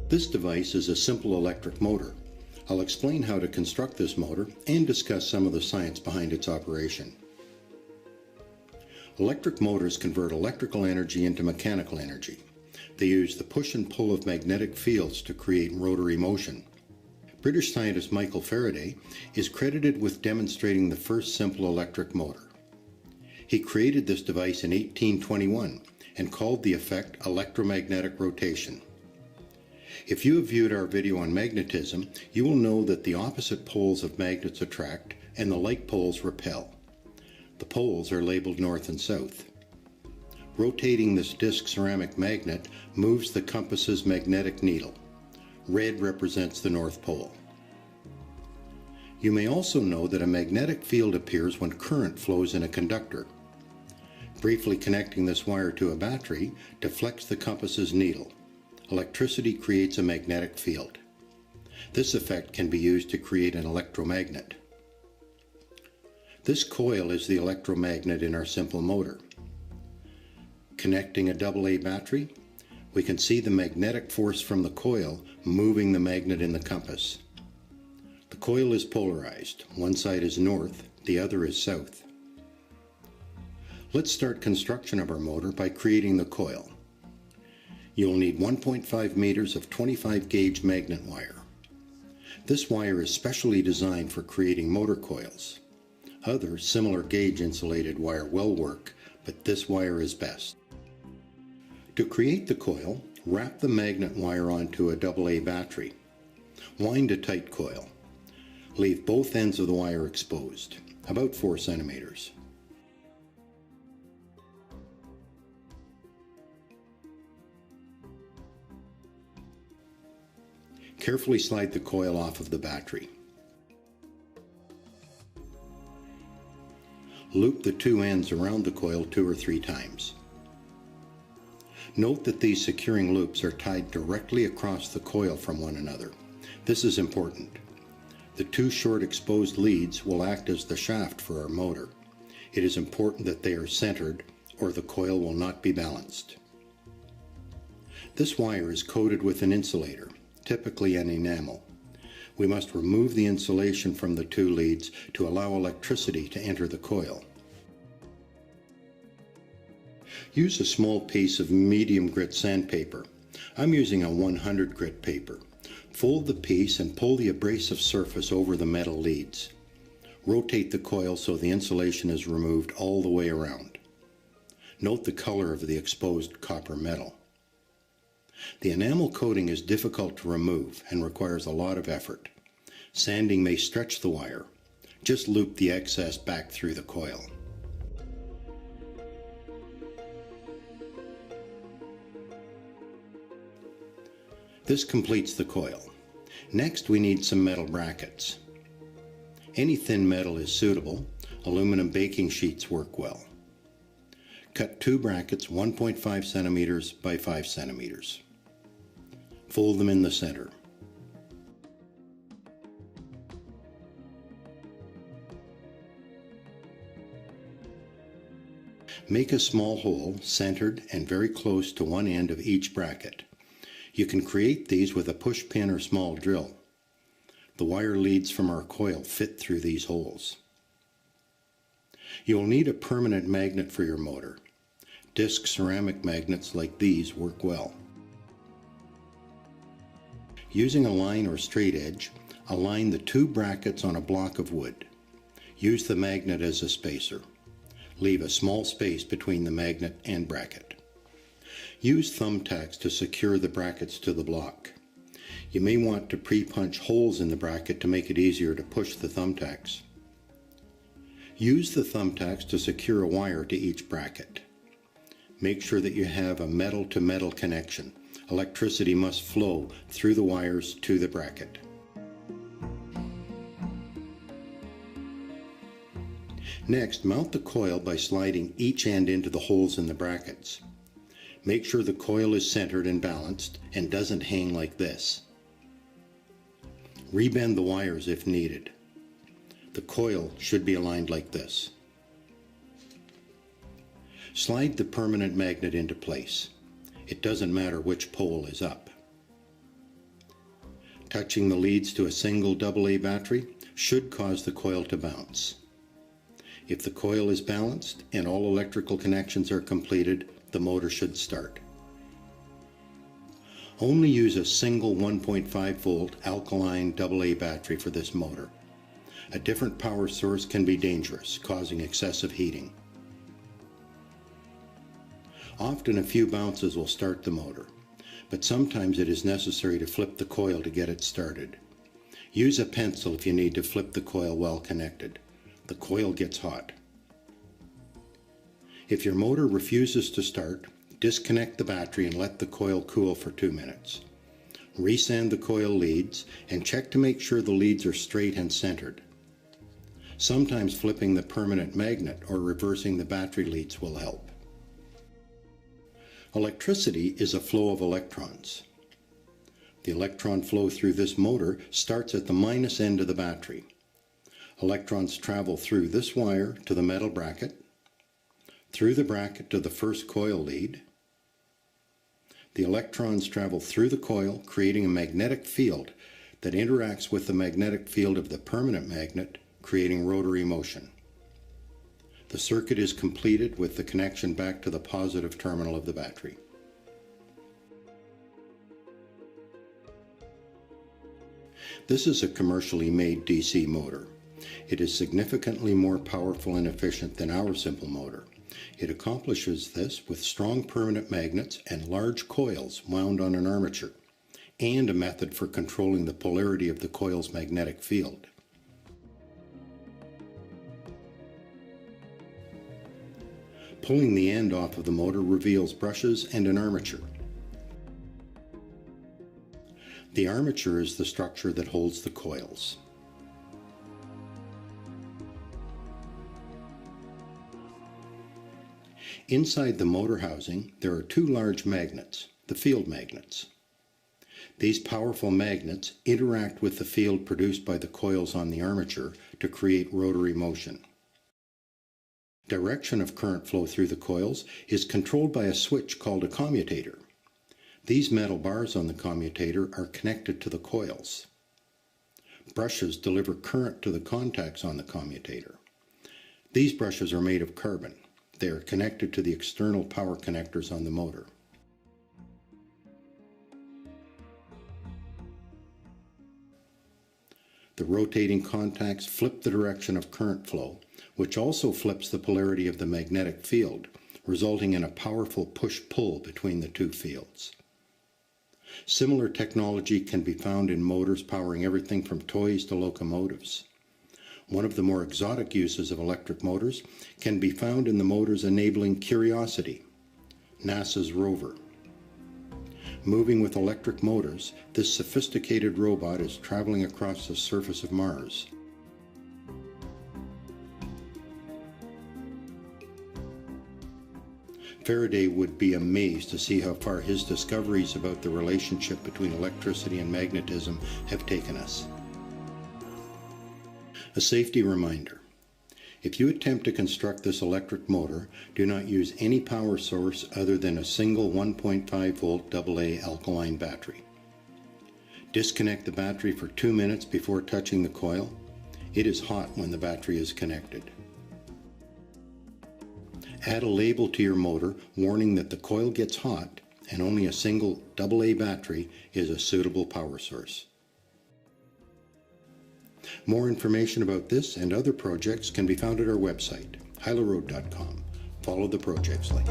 This device is a simple electric motor. I'll explain how to construct this motor and discuss some of the science behind its operation. Electric motors convert electrical energy into mechanical energy. They use the push and pull of magnetic fields to create rotary motion. British scientist Michael Faraday is credited with demonstrating the first simple electric motor. He created this device in 1821 and called the effect electromagnetic rotation. If you have viewed our video on magnetism, you will know that the opposite poles of magnets attract and the like poles repel. The poles are labeled north and south. Rotating this disc ceramic magnet moves the compass's magnetic needle. Red represents the North Pole. You may also know that a magnetic field appears when current flows in a conductor. Briefly connecting this wire to a battery deflects the compass's needle. Electricity creates a magnetic field. This effect can be used to create an electromagnet. This coil is the electromagnet in our simple motor. Connecting a AA battery, we can see the magnetic force from the coil moving the magnet in the compass. The coil is polarized. One side is north, the other is south. Let's start construction of our motor by creating the coil. You'll need 1.5 meters of 25 gauge magnet wire. This wire is specially designed for creating motor coils. Other similar gauge insulated wire will work, but this wire is best. To create the coil, wrap the magnet wire onto a AA battery. Wind a tight coil. Leave both ends of the wire exposed, about 4 centimeters. Carefully slide the coil off of the battery. Loop the two ends around the coil 2 or 3 times. Note that these securing loops are tied directly across the coil from one another. This is important. The 2 short exposed leads will act as the shaft for our motor. It is important that they are centered or the coil will not be balanced. This wire is coated with an insulator, typically an enamel. We must remove the insulation from the 2 leads to allow electricity to enter the coil. Use a small piece of medium grit sandpaper. I'm using a 100 grit paper. Fold the piece and pull the abrasive surface over the metal leads. Rotate the coil so the insulation is removed all the way around. Note the color of the exposed copper metal. The enamel coating is difficult to remove and requires a lot of effort. Sanding may stretch the wire. Just loop the excess back through the coil. This completes the coil. Next, we need some metal brackets. Any thin metal is suitable. Aluminum baking sheets work well. Cut 2 brackets 1.5 centimeters by 5 centimeters. Fold them in the center. Make a small hole centered and very close to one end of each bracket. You can create these with a push pin or small drill. The wire leads from our coil fit through these holes. You'll need a permanent magnet for your motor. Disc ceramic magnets like these work well. Using a line or straight edge, align the 2 brackets on a block of wood. Use the magnet as a spacer. Leave a small space between the magnet and bracket. Use thumbtacks to secure the brackets to the block. You may want to pre-punch holes in the bracket to make it easier to push the thumbtacks. Use the thumbtacks to secure a wire to each bracket. Make sure that you have a metal-to-metal connection. Electricity must flow through the wires to the bracket. Next, mount the coil by sliding each end into the holes in the brackets. Make sure the coil is centered and balanced and doesn't hang like this. Rebend the wires if needed. The coil should be aligned like this. Slide the permanent magnet into place. It doesn't matter which pole is up. Touching the leads to a single AA battery should cause the coil to bounce. If the coil is balanced and all electrical connections are completed, the motor should start. Only use a single 1.5 volt alkaline AA battery for this motor. A different power source can be dangerous, causing excessive heating. Often a few bounces will start the motor, but sometimes it is necessary to flip the coil to get it started. Use a pencil if you need to flip the coil while connected. The coil gets hot. If your motor refuses to start, disconnect the battery and let the coil cool for 2 minutes. Resand the coil leads and check to make sure the leads are straight and centered. Sometimes flipping the permanent magnet or reversing the battery leads will help. Electricity is a flow of electrons. The electron flow through this motor starts at the minus end of the battery. Electrons travel through this wire to the metal bracket, through the bracket to the first coil lead. The electrons travel through the coil, creating a magnetic field that interacts with the magnetic field of the permanent magnet, creating rotary motion. The circuit is completed with the connection back to the positive terminal of the battery. This is a commercially made DC motor. It is significantly more powerful and efficient than our simple motor. It accomplishes this with strong permanent magnets and large coils wound on an armature, and a method for controlling the polarity of the coil's magnetic field. Pulling the end off of the motor reveals brushes and an armature. The armature is the structure that holds the coils. Inside the motor housing, there are 2 large magnets, the field magnets. These powerful magnets interact with the field produced by the coils on the armature to create rotary motion. Direction of current flow through the coils is controlled by a switch called a commutator. These metal bars on the commutator are connected to the coils. Brushes deliver current to the contacts on the commutator. These brushes are made of carbon. They are connected to the external power connectors on the motor. The rotating contacts flip the direction of current flow, which also flips the polarity of the magnetic field, resulting in a powerful push-pull between the 2 fields. Similar technology can be found in motors powering everything from toys to locomotives. One of the more exotic uses of electric motors can be found in the motors enabling Curiosity, NASA's rover. Moving with electric motors, this sophisticated robot is traveling across the surface of Mars. Faraday would be amazed to see how far his discoveries about the relationship between electricity and magnetism have taken us. A safety reminder. If you attempt to construct this electric motor, do not use any power source other than a single 1.5 volt AA alkaline battery. Disconnect the battery for 2 minutes before touching the coil. It is hot when the battery is connected. Add a label to your motor warning that the coil gets hot and only a single AA battery is a suitable power source. More information about this and other projects can be found at our website, hylaroad.com. Follow the projects link.